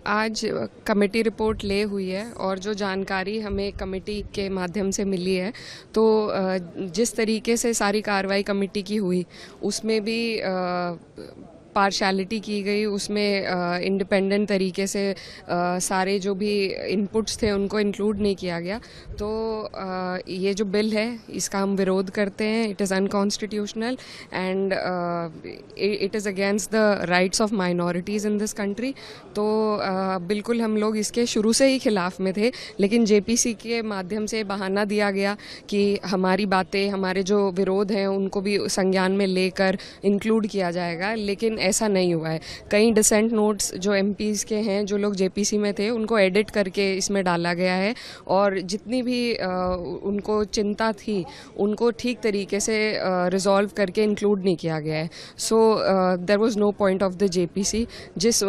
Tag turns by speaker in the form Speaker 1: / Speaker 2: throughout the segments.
Speaker 1: आज committee report ले हुई है और जो जानकारी हमें कमेटी के माध्यम से मिली है तो जिस तरीके से सारी कार्रवाई कमेटी की हुई उसमें भी पार्शैलिटी की गई, उसमें इंडिपेंडेंट तरीके से सारे जो भी इनपुट्स थे उनको इंक्लूड नहीं किया गया। तो ये जो बिल है इसका हम विरोध करते हैं। It is unconstitutional and it is against the rights of minorities in this country. तो बिल्कुल हम लोग इसके शुरू से ही खिलाफ में थे, लेकिन जेपीसी के माध्यम से बहाना दिया गया कि हमारी बातें, हमारे जो विरोध हैं उनको भी संज्ञान में लेकर इंक्लूड किया जाएगा, लेकिन ऐसा नहीं हुआ है। कई डिसेंट नोट्स जो एमपीज़ के हैं, जो लोग जेपीसी में थे, उनको एडिट करके इसमें डाला गया है और जितनी भी उनको चिंता थी उनको ठीक तरीके से रिजॉल्व करके इंक्लूड नहीं किया गया है। So there was no point of the JPC. जिस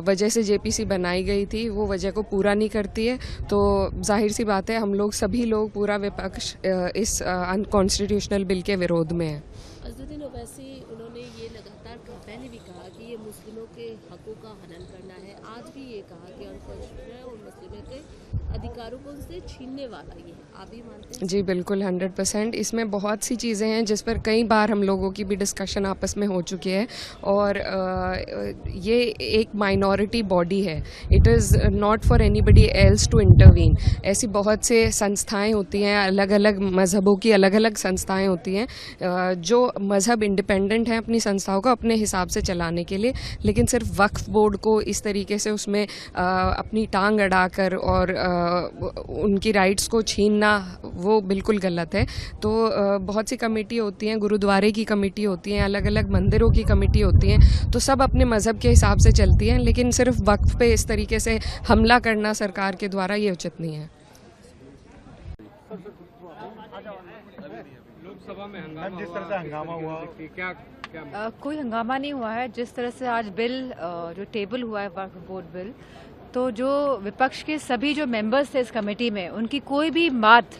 Speaker 1: वजह से जेपीसी बनाई गई थी वो वजह को पूरा नहीं करती है। तो जाहिर सी बात है हम लोग सभी लोग, पूरा विपक्ष इस अनकॉन्स्टिट्यूशनल बिल के विरोध में है।
Speaker 2: अज़दुद्दीन ओवैसी उन्होंने ये लगातार पहले भी कहा कि ये मुस्लिमों के हकों का हनन करना है, आज भी ये कहा कि अनकॉन्स्टिट्यूशनल है और मुस्लिमों के अधिकारों को उनसे छीनने वाला ये है। आप भी मानते हैं?
Speaker 1: जी बिल्कुल, 100%। इसमें बहुत सी चीज़ें हैं जिस पर कई बार हम लोगों की भी डिस्कशन आपस में हो चुकी है और ये एक माइनॉरिटी बॉडी है। It is not for anybody else to intervene. ऐसी बहुत से संस्थाएं होती हैं, अलग अलग मज़हबों की अलग अलग संस्थाएं होती हैं जो मज़हब इंडिपेंडेंट हैं अपनी संस्थाओं को अपने हिसाब से चलाने के लिए, लेकिन सिर्फ वक्फ बोर्ड को इस तरीके से उसमें अपनी टांग अड़ाकर और उनकी राइट्स को छीनना वो बिल्कुल गलत है। तो बहुत सी कमेटी होती हैं, गुरुद्वारे की कमेटी होती हैं, अलग अलग मंदिरों की कमेटी होती हैं, तो सब अपने मज़हब के हिसाब से चलती हैं, लेकिन सिर्फ वक्फ पे इस तरीके से हमला करना सरकार के द्वारा ये उचित नहीं है।
Speaker 3: लोकसभा में जिस तरह से हंगामा हुआ, क्या
Speaker 4: कोई हंगामा नहीं हुआ है। जिस तरह से आज बिल जो टेबल हुआ है वक्फ बोर्ड बिल, तो जो विपक्ष के सभी जो मेंबर्स थे इस कमेटी में, उनकी कोई भी बात,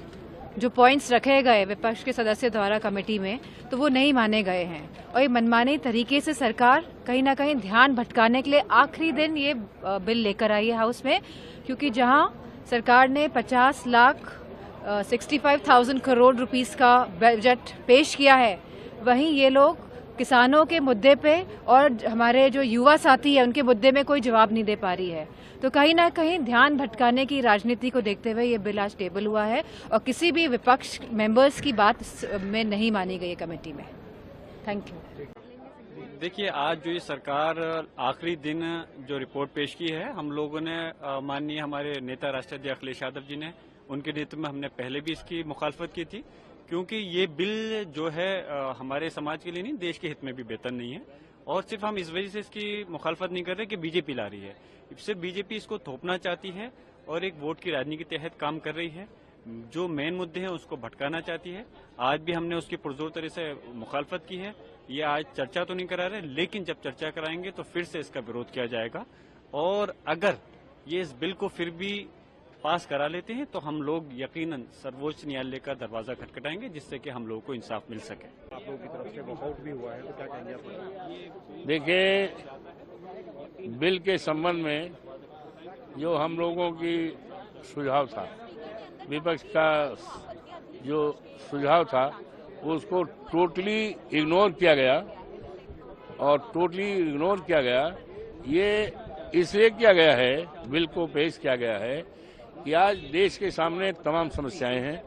Speaker 4: जो पॉइंट्स रखे गए विपक्ष के सदस्य द्वारा कमेटी में, तो वो नहीं माने गए हैं। और ये मनमाने तरीके से सरकार कहीं ना कहीं ध्यान भटकाने के लिए आखिरी दिन ये बिल लेकर आई है हाउस में, क्योंकि जहां सरकार ने 65,000 करोड़ रुपीस का बजट पेश किया है, वहीं ये लोग किसानों के मुद्दे पे और हमारे जो युवा साथी है उनके मुद्दे में कोई जवाब नहीं दे पा रही है। तो कहीं ना कहीं ध्यान भटकाने की राजनीति को देखते हुए ये बिल आज टेबल हुआ है और किसी भी विपक्ष मेंबर्स की बात में नहीं मानी गई है कमेटी में। Thank you.
Speaker 5: देखिए, आज जो ये सरकार आखिरी दिन जो रिपोर्ट पेश की है, हम लोगों ने माननीय हमारे नेता राष्ट्रपति अखिलेश यादव जी ने, उनके नेतृत्व में हमने पहले भी इसकी मुखालफत की थी, क्योंकि ये बिल जो है हमारे समाज के लिए नहीं, देश के हित में भी बेहतर नहीं है। और सिर्फ हम इस वजह से इसकी मुखालफत नहीं कर रहे कि बीजेपी ला रही है, सिर्फ बीजेपी इसको थोपना चाहती है और एक वोट की राजनीति के तहत काम कर रही है, जो मेन मुद्दे हैं उसको भटकाना चाहती है। आज भी हमने उसकी पुरजोर तरह से मुखालफत की है। ये आज चर्चा तो नहीं करा रहे, लेकिन जब चर्चा कराएंगे तो फिर से इसका विरोध किया जाएगा। और अगर ये इस बिल को फिर भी पास करा लेते हैं तो हम लोग यकीनन सर्वोच्च न्यायालय का दरवाजा खटखटाएंगे, जिससे कि हम लोगों को इंसाफ मिल सके।
Speaker 3: आप लोगों की तरफ से वॉकआउट भी हुआ है, तो क्या कहेंगे आप?
Speaker 6: देखिए, बिल के संबंध में जो हम लोगों की सुझाव था, विपक्ष का जो सुझाव था, उसको टोटली इग्नोर किया गया। और टोटली इग्नोर किया गया ये इसलिए किया गया है, बिल को पेश किया गया है कि आज देश के सामने तमाम समस्याएं हैं।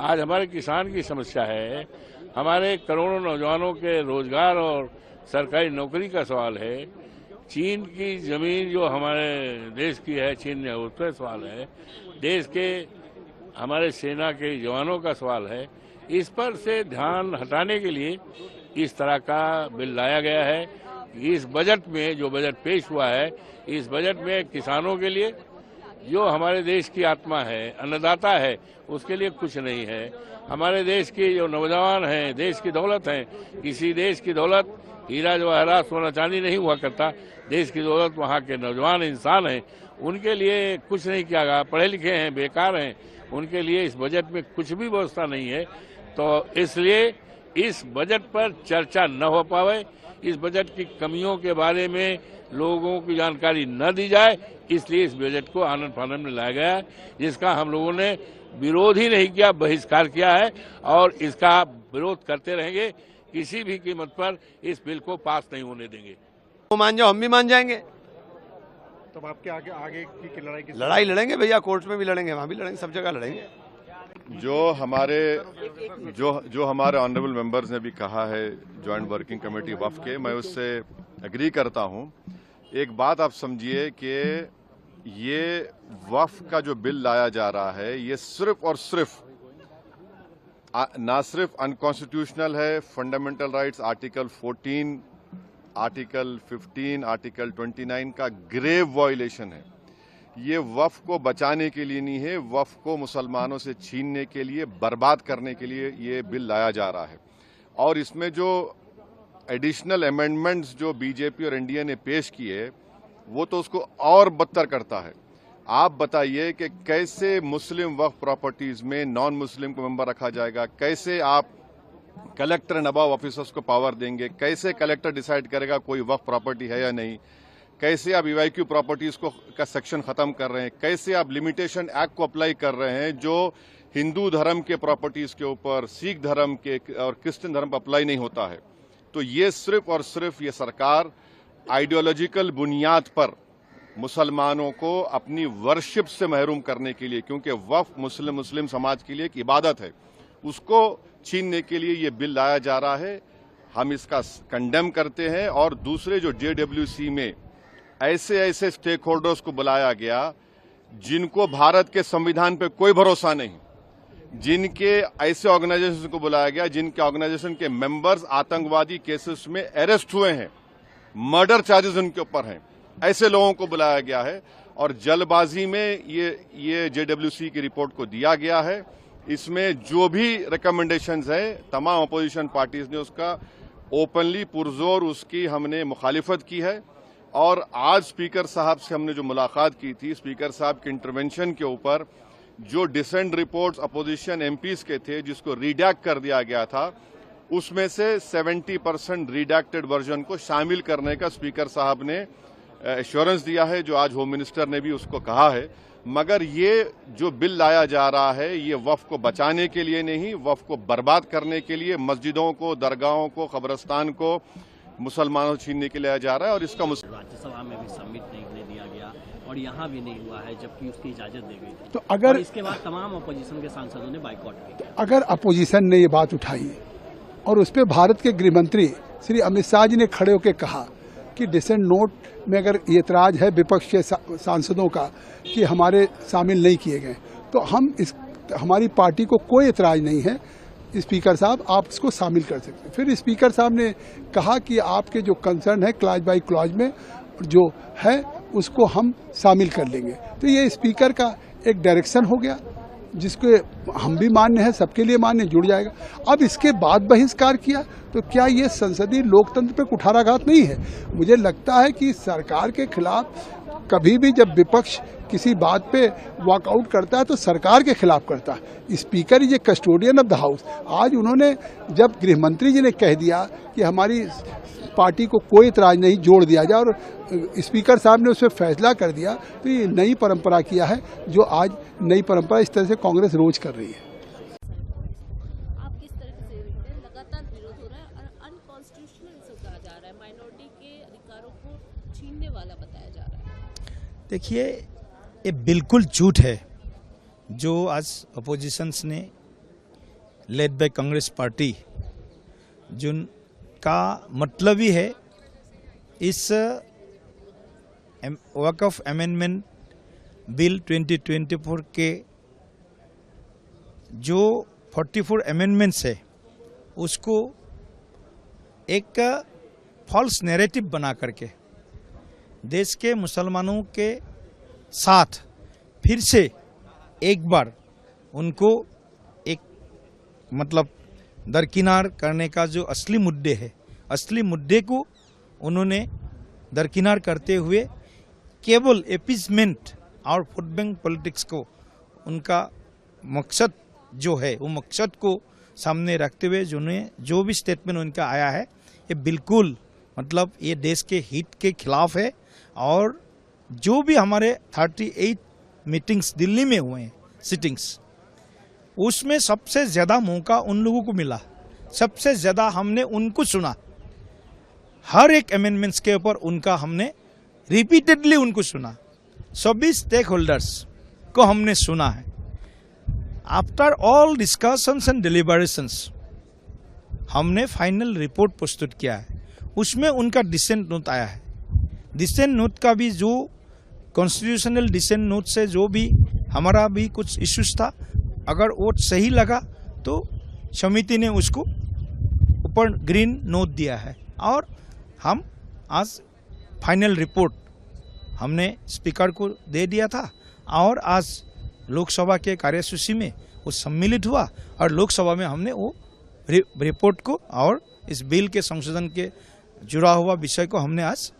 Speaker 6: आज हमारे किसान की समस्या है, हमारे करोड़ों नौजवानों के रोजगार और सरकारी नौकरी का सवाल है, चीन की जमीन जो हमारे देश की है, चीन ने उसका सवाल है, देश के हमारे सेना के जवानों का सवाल है। इस पर से ध्यान हटाने के लिए इस तरह का बिल लाया गया है। इस बजट में जो बजट पेश हुआ है, इस बजट में किसानों के लिए, जो हमारे देश की आत्मा है, अन्नदाता है, उसके लिए कुछ नहीं है। हमारे देश के जो नौजवान हैं, देश की दौलत है, किसी देश की दौलत हीरा जवाहरात सोना चांदी नहीं हुआ करता, देश की दौलत वहाँ के नौजवान इंसान हैं, उनके लिए कुछ नहीं किया गया। पढ़े लिखे हैं, बेकार हैं, उनके लिए इस बजट में कुछ भी व्यवस्था नहीं है। तो इसलिए इस बजट पर चर्चा न हो पावे, इस बजट की कमियों के बारे में लोगों की जानकारी न दी जाए, इसलिए इस बजट को आनन फानन में लाया गया है, जिसका हम लोगों ने विरोध ही नहीं किया, बहिष्कार किया है और इसका विरोध करते रहेंगे। किसी भी कीमत पर इस बिल को पास नहीं होने देंगे।
Speaker 7: वो मान जाओ, हम भी मान जाएंगे।
Speaker 3: तब आपके आगे की लड़ाई
Speaker 7: लड़ाई लड़ेंगे भैया, कोर्ट में भी लड़ेंगे, वहाँ भी लड़ेंगे, सब जगह लड़ेंगे।
Speaker 8: जो हमारे ऑनरेबल मेंबर्स ने भी कहा है जॉइंट वर्किंग कमेटी वफ के, मैं उससे एग्री करता हूं। एक बात आप समझिए कि ये वफ का जो बिल लाया जा रहा है, ये सिर्फ और सिर्फ ना सिर्फ अनकॉन्स्टिट्यूशनल है, fundamental rights article 14, article 15, article 29 का ग्रेव वायलेशन है। ये वफ को बचाने के लिए नहीं है, वफ को मुसलमानों से छीनने के लिए, बर्बाद करने के लिए ये बिल लाया जा रहा है। और इसमें जो एडिशनल अमेंडमेंट्स जो बीजेपी और एनडीए ने पेश किए, वो तो उसको और बदतर करता है। आप बताइए कि कैसे मुस्लिम वक्फ प्रॉपर्टीज में नॉन मुस्लिम को मेंबर रखा जाएगा, कैसे आप कलेक्टर एंड अबव ऑफिसर्स को पावर देंगे, कैसे कलेक्टर डिसाइड करेगा कोई वक्फ प्रॉपर्टी है या नहीं, कैसे आप ईवाईक्यू प्रॉपर्टीज को का सेक्शन खत्म कर रहे हैं, कैसे आप लिमिटेशन एक्ट को अप्लाई कर रहे हैं जो हिंदू धर्म के प्रॉपर्टीज के ऊपर, सिख धर्म के और क्रिश्चियन धर्म पर अप्लाई नहीं होता है। तो ये सिर्फ और सिर्फ ये सरकार आइडियोलॉजिकल बुनियाद पर मुसलमानों को अपनी वर्शिप से महरूम करने के लिए, क्योंकि वक्फ मुस्लिम समाज के लिए एक इबादत है, उसको छीनने के लिए ये बिल लाया जा रहा है। हम इसका कंडेम करते हैं। और दूसरे जो JWC में ऐसे स्टेक होल्डर्स को बुलाया गया जिनको भारत के संविधान पे कोई भरोसा नहीं, जिनके ऐसे ऑर्गेनाइजेशन को बुलाया गया जिनके ऑर्गेनाइजेशन के मेंबर्स आतंकवादी केसेस में अरेस्ट हुए हैं, मर्डर चार्जेस उनके ऊपर हैं, ऐसे लोगों को बुलाया गया है और जल्दबाजी में ये JWC की रिपोर्ट को दिया गया है। इसमें जो भी रिकमेंडेशंस है तमाम अपोजिशन पार्टीज ने उसका ओपनली पुरजोर उसकी हमने मुखालिफत की है। और आज स्पीकर साहब से हमने जो मुलाकात की थी, स्पीकर साहब के इंटरवेंशन के ऊपर जो डिसेंट रिपोर्ट्स अपोजिशन MPs के थे जिसको रिडैक्ट कर दिया गया था, उसमें से 70% रिडैक्टेड वर्जन को शामिल करने का स्पीकर साहब ने एश्योरेंस दिया है, जो आज होम मिनिस्टर ने भी उसको कहा है। मगर ये जो बिल लाया जा रहा है ये वफ को बचाने के लिए नहीं, वफ को बर्बाद करने के लिए, मस्जिदों को, दरगाहों को, कब्रस्तान को मुसलमानों छीनने के लिए लाया जा रहा है। और इसका
Speaker 9: राज्यसभा में भी सबमिट नहीं होने दिया गया और यहाँ भी नहीं हुआ है, जबकि उसकी इजाजत दी गई थी।
Speaker 10: तो अगर
Speaker 9: इसके बाद तमाम अपोजिशन के सांसदों ने बाइकआउट किया।
Speaker 10: अगर अपोजिशन ने ये बात उठाई और उस पर भारत के गृह मंत्री श्री अमित शाह जी ने खड़े होकर कहा कि डिसेंट नोट में अगर ये एतराज है विपक्ष के सांसदों का कि हमारे शामिल नहीं किए गए, तो हमारी पार्टी को कोई एतराज नहीं है, स्पीकर साहब आप इसको शामिल कर सकते हैं। फिर स्पीकर साहब ने कहा कि आपके जो कंसर्न है क्लॉज बाय क्लॉज में जो है उसको हम शामिल कर लेंगे। तो ये स्पीकर का एक डायरेक्शन हो गया जिसको हम भी मान्य है, सबके लिए मान्य, जुड़ जाएगा। अब इसके बाद बहिष्कार किया तो क्या ये संसदीय लोकतंत्र पे कुठाराघात नहीं है? मुझे लगता है कि सरकार के खिलाफ कभी भी जब विपक्ष किसी बात पे वॉकआउट करता है तो सरकार के खिलाफ करता है। Speaker is a custodian of the house. आज उन्होंने जब गृह मंत्री जी ने कह दिया कि हमारी पार्टी को कोई इतराज नहीं, जोड़ दिया जाए, और स्पीकर साहब ने उस पर फैसला कर दिया, तो ये नई परंपरा किया है जो आज नई परंपरा इस तरह से कांग्रेस रोज कर रही है।
Speaker 2: आप किस तरह से देखते हैं? लगातार विरोध हो रहा है और अनकॉन्स्टिट्यूशनल से कहा जा रहा है, माइनॉरिटी के अधिकारों को छीनने वाला बताया जा रहा है।
Speaker 11: देखिए, ये बिल्कुल झूठ है जो आज अपोजिशंस ने लेड बाय कांग्रेस पार्टी, जिनका मतलब ही है इस वक्फ अमेंडमेंट बिल 2024 के जो 44 अमेंडमेंट्स है उसको एक फॉल्स नैरेटिव बना करके देश के मुसलमानों के साथ फिर से एक बार उनको एक मतलब दरकिनार करने का जो असली मुद्दे है, असली मुद्दे को उन्होंने दरकिनार करते हुए केवल एपीजमेंट और वोट बैंक पॉलिटिक्स को उनका मकसद जो है वो मकसद को सामने रखते हुए जो भी स्टेटमेंट उनका आया है ये बिल्कुल मतलब ये देश के हित के खिलाफ है और जो भी हमारे 38 मीटिंग्स दिल्ली में हुए हैं, सिटिंग्स, उसमें सबसे ज़्यादा मौका उन लोगों को मिला, सबसे ज़्यादा हमने उनको सुना। हर एक अमेंडमेंट्स के ऊपर उनका हमने रिपीटेडली उनको सुना, सभी स्टेक होल्डर्स को हमने सुना है। आफ्टर ऑल डिस्कशंस एंड डिलिबरेशंस हमने फाइनल रिपोर्ट प्रस्तुत किया है, उसमें उनका डिसेंट नोट आया है। डिसेंट नोट का भी जो कॉन्स्टिट्यूशनल डिसेंट नोट से जो भी हमारा भी कुछ इश्यूज था, अगर वो सही लगा तो समिति ने उसको ऊपर ग्रीन नोट दिया है और हम आज फाइनल रिपोर्ट हमने स्पीकर को दे दिया था और आज लोकसभा के कार्यसूची में वो सम्मिलित हुआ और लोकसभा में हमने वो रिपोर्ट को और इस बिल के संशोधन के जुड़ा हुआ विषय को हमने आज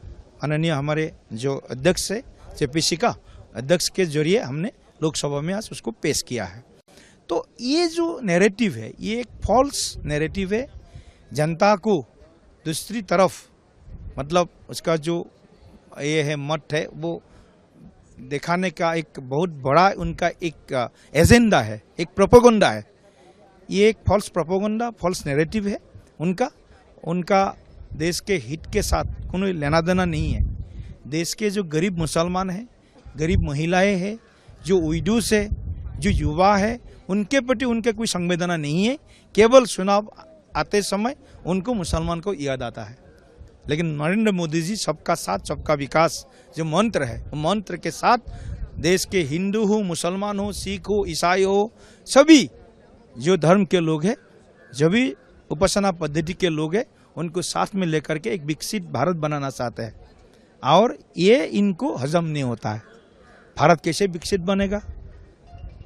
Speaker 11: माननीय हमारे जो अध्यक्ष है जेपीसी का अध्यक्ष के जरिए हमने लोकसभा में आज उसको पेश किया है। तो ये जो नैरेटिव है ये एक फॉल्स नैरेटिव है, जनता को दूसरी तरफ मतलब उसका जो ये है मत है वो दिखाने का एक बहुत बड़ा उनका एक एजेंडा है, एक प्रोपेगेंडा है। ये एक फॉल्स प्रोपेगेंडा, फॉल्स नैरेटिव है उनका देश के हित के साथ कोई लेना देना नहीं है। देश के जो गरीब मुसलमान हैं, गरीब महिलाएं हैं, जो विडोज है, जो युवा है, उनके प्रति उनके कोई संवेदना नहीं है। केवल चुनाव आते समय उनको मुसलमान को याद आता है। लेकिन नरेंद्र मोदी जी सबका साथ सबका विकास जो मंत्र है, वो मंत्र के साथ देश के हिंदू हो, मुसलमान हो, सिख हो, ईसाई हो, सभी जो धर्म के लोग हैं, जो भी उपासना पद्धति के लोग हैं, उनको साथ में लेकर के एक विकसित भारत बनाना चाहते हैं और ये इनको हजम नहीं होता है। भारत कैसे विकसित बनेगा?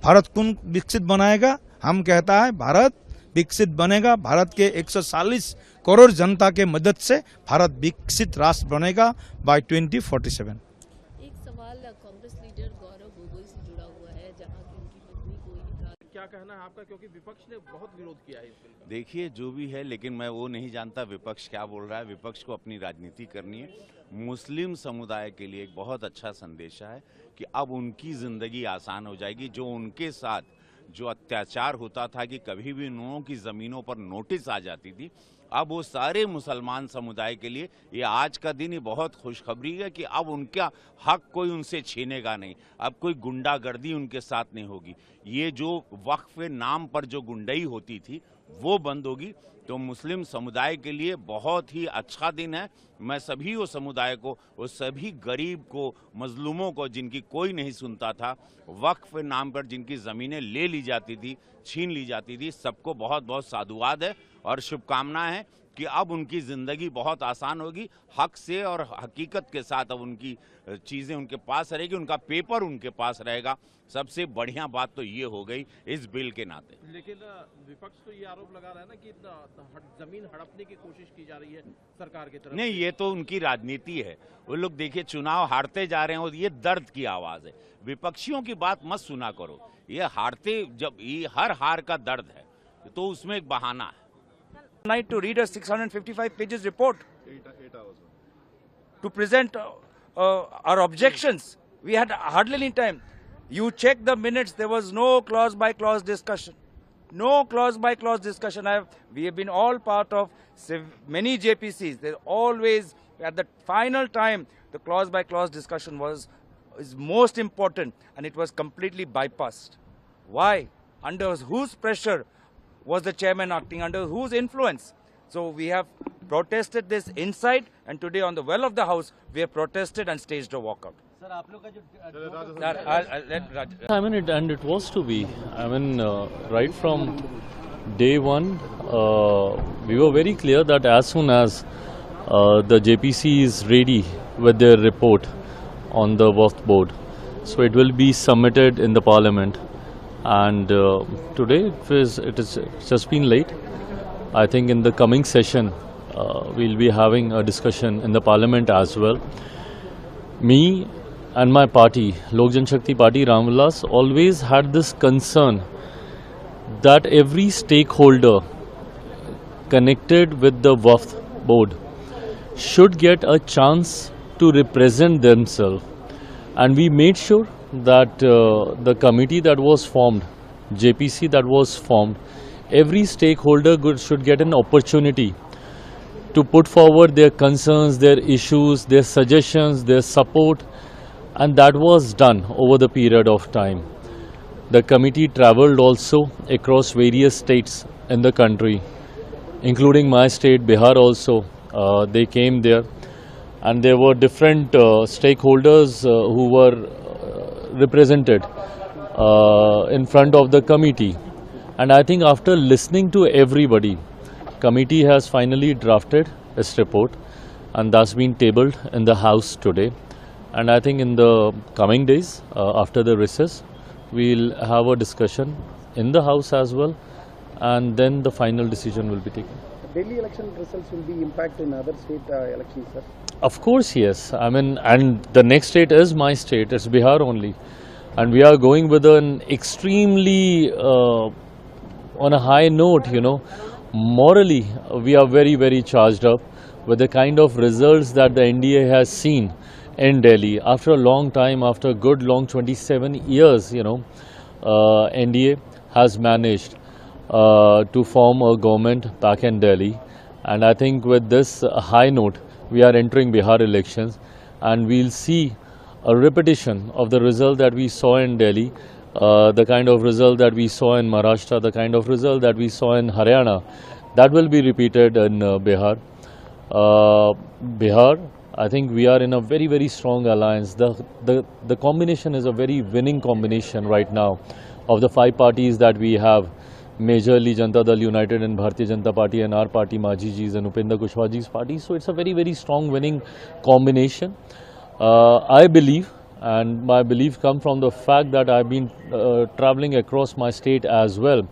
Speaker 11: भारत कौन विकसित बनाएगा? हम कहता है भारत विकसित बनेगा, भारत के 140 करोड़ जनता के मदद से भारत विकसित राष्ट्र बनेगा बाय 2047।
Speaker 2: एक सवाल कांग्रेस लीडर गौरव गोगोई से जुड़ा हुआ है, जहां की उनकी पत्नी को
Speaker 3: क्या कहना है आपका, क्योंकि विपक्ष ने बहुत विरोध किया है इस बिल का?
Speaker 12: देखिए जो भी है, लेकिन मैं वो नहीं जानता विपक्ष क्या बोल रहा है। विपक्ष को अपनी राजनीति करनी है। मुस्लिम समुदाय के लिए एक बहुत अच्छा संदेश है कि अब उनकी जिंदगी आसान हो जाएगी। जो उनके साथ जो अत्याचार होता था कि कभी भी उन्होंने की ज़मीनों पर नोटिस आ जाती थी, अब वो सारे मुसलमान समुदाय के लिए ये आज का दिन ही बहुत खुशखबरी है कि अब उनका हक कोई उनसे छीनेगा नहीं। अब कोई गुंडागर्दी उनके साथ नहीं होगी। ये जो वक्फ के नाम पर जो गुंडाई होती थी वो बंद होगी। तो मुस्लिम समुदाय के लिए बहुत ही अच्छा दिन है। मैं सभी वो समुदाय को, वो सभी गरीब को, मजलूमों को जिनकी कोई नहीं सुनता था, वक्फ के नाम पर जिनकी ज़मीनें ले ली जाती थी, छीन ली जाती थी, सबको बहुत बहुत साधुवाद है और शुभकामनाएं हैं कि अब उनकी ज़िंदगी बहुत आसान होगी। हक से और हकीकत के साथ अब उनकी चीज़ें उनके पास रहेगी, उनका पेपर उनके पास रहेगा। सबसे बढ़िया बात तो ये हो गई इस बिल के नाते।
Speaker 3: लेकिन विपक्ष तो ये आरोप लगा रहा है ना कि जमीन हड़पने की कोशिश की जा रही है सरकार की तरफ।
Speaker 12: नहीं, ये तो उनकी राजनीति है। वो लोग देखिए चुनाव हारते जा रहे हैं और ये दर्द की आवाज़ है। विपक्षियों की बात मत सुना करो। ये हारते, जब ये हर हार का दर्द है तो उसमें एक बहाना है।
Speaker 13: Night to read a 655 pages report,
Speaker 8: 8 hours
Speaker 13: to present our objections. We had hardly any time. You check the minutes, there was no clause by clause discussion. No clause by clause discussion. We have been all part of many JPCs. They're always, at the final time, the clause by clause discussion is most important, and it was completely bypassed. Why? Under whose pressure was the chairman acting, under whose influence? So we have protested this inside, and today on the well of the house we have protested and staged a walkout.
Speaker 9: Sir आप लोग का जो
Speaker 14: I mean it was to be. I mean right from day one we were very clear that as soon as the JPC is ready with their report on the Waqf board, so it will be submitted in the parliament. And today it is just been late. I think in the coming session we'll be having a discussion in the parliament as well. Me and my party, Lok Jan Shakti Party, Ram Vilas, always had this concern that every stakeholder connected with the Waqf board should get a chance to represent themselves. And we made sure that the committee that was formed, JPC that was formed, every stakeholder should get an opportunity to put forward their concerns, their issues, their suggestions, their support, and that was done over the period of time. The committee travelled also across various states in the country, including my state, Bihar also. They came there, and there were different stakeholders who were represented in front of the committee. And I think after listening to everybody, committee has finally drafted its report, and that's been tabled in the House today. And I think in the coming days, after the recess, we'll have a discussion in the House as well, and then the final decision will be taken.
Speaker 15: Delhi election results will be impact in other state elections, sir?
Speaker 14: Of course, yes. I mean, and the next state is my state, it's Bihar only. And we are going with an extremely, on a high note, you know. Morally, we are very, very charged up with the kind of results that the NDA has seen in Delhi. After a long time, after a good long 27 years, you know, NDA has managed to form a government back in Delhi. And I think with this high note, we are entering Bihar elections, and we'll see a repetition of the result that we saw in Delhi, the kind of result that we saw in Maharashtra, the kind of result that we saw in Haryana. That will be repeated in Bihar. Bihar, I think we are in a very, very strong alliance. The combination is a very winning combination right now of the 5 parties that we have, majorly Janata Dal United and Bharatiya Janata Party, and our party, Majhi ji's and Upendra Kushwaha ji's party. So it's a very, very strong winning combination. I believe, and my belief comes from the fact that I've been traveling across my state as well,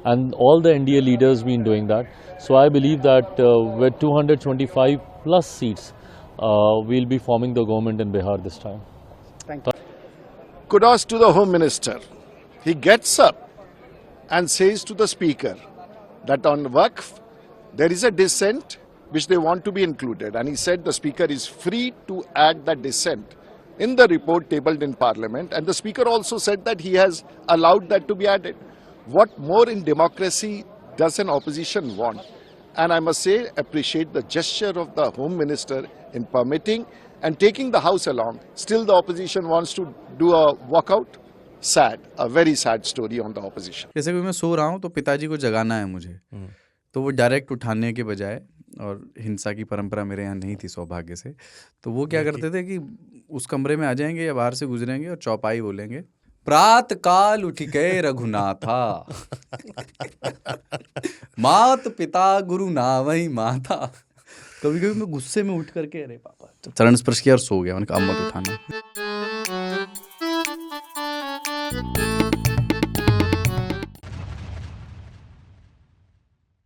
Speaker 14: and all the NDA leaders been doing that. So I believe that with 225 plus seats, we'll be forming the government in Bihar this time.
Speaker 15: Thank you.
Speaker 16: Kudos to the Home Minister. He gets up and says to the Speaker that on Waqf there is a dissent which they want to be included, and he said the Speaker is free to add that dissent in the report tabled in Parliament, and the Speaker also said that he has allowed that to be added. What more in democracy does an opposition want? And I must say, appreciate the gesture of the Home Minister in permitting and taking the House along. Still the opposition wants to do a walkout. Sad, a very sad story on the opposition.
Speaker 17: जैसे कि मैं सो रहा हूँ तो पिताजी को जगाना है मुझे, तो वो डायरेक्ट उठाने के बजाय, और हिंसा की परंपरा मेरे यहाँ नहीं थी सौभाग्य से, तो वो क्या करते थे कि उस कमरे में आ जाएंगे या बाहर से गुजरेंगे और चौपाई बोलेंगे, प्रात काल उठ गए रघुनाथा, मात पिता गुरु नावई माता। कभी कभी मैं गुस्से में उठ करके अरे पापा चरण स्पर्श किया और सो गया। मैंने कहा अब मत उठाना।